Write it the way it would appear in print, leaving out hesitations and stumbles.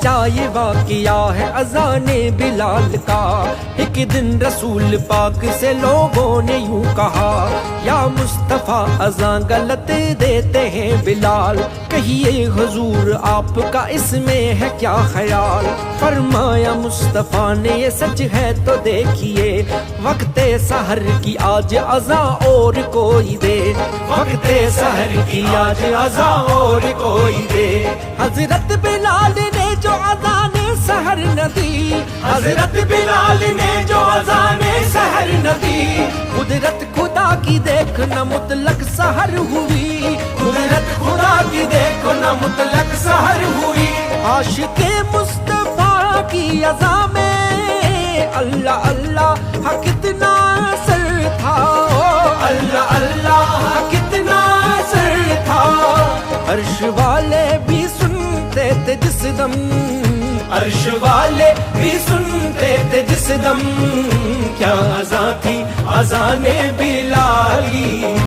کیا یہ واقعہ ہے اذان بلال کا؟ ایک دن رسول پاک سے لوگوں نے یوں کہا، یا مصطفیٰ اذان غلط دیتے ہیں بلال، کہیے حضور آپ کا اس میں ہے کیا خیال؟ فرمایا مصطفیٰ نے یہ سچ ہے تو دیکھیے، وقت سحر کی آج اذان اور کوئی دے، وقت سحر کی آج اذان اور کوئی دے۔ حضرت بلال نے جو اذان سحر نہ دی، حضرت بلال نے جو اذان سحر نہ دی، قدرت خدا کی دیکھنا مطلق سحر ہوئی، قدرت خدا کی دیکھنا مطلق سحر ہوئی۔ عاشق مصطفیٰ کی اذان میں اللہ اللہ ہاں کتنا اثر تھا، اللہ اللہ ہاں کتنا اثر تھا۔ عرش والے بھی سنتے تھے جس دم، عرش والے بھی سنتے تھے جس دم، کیا اذان تھی اذان بلالی۔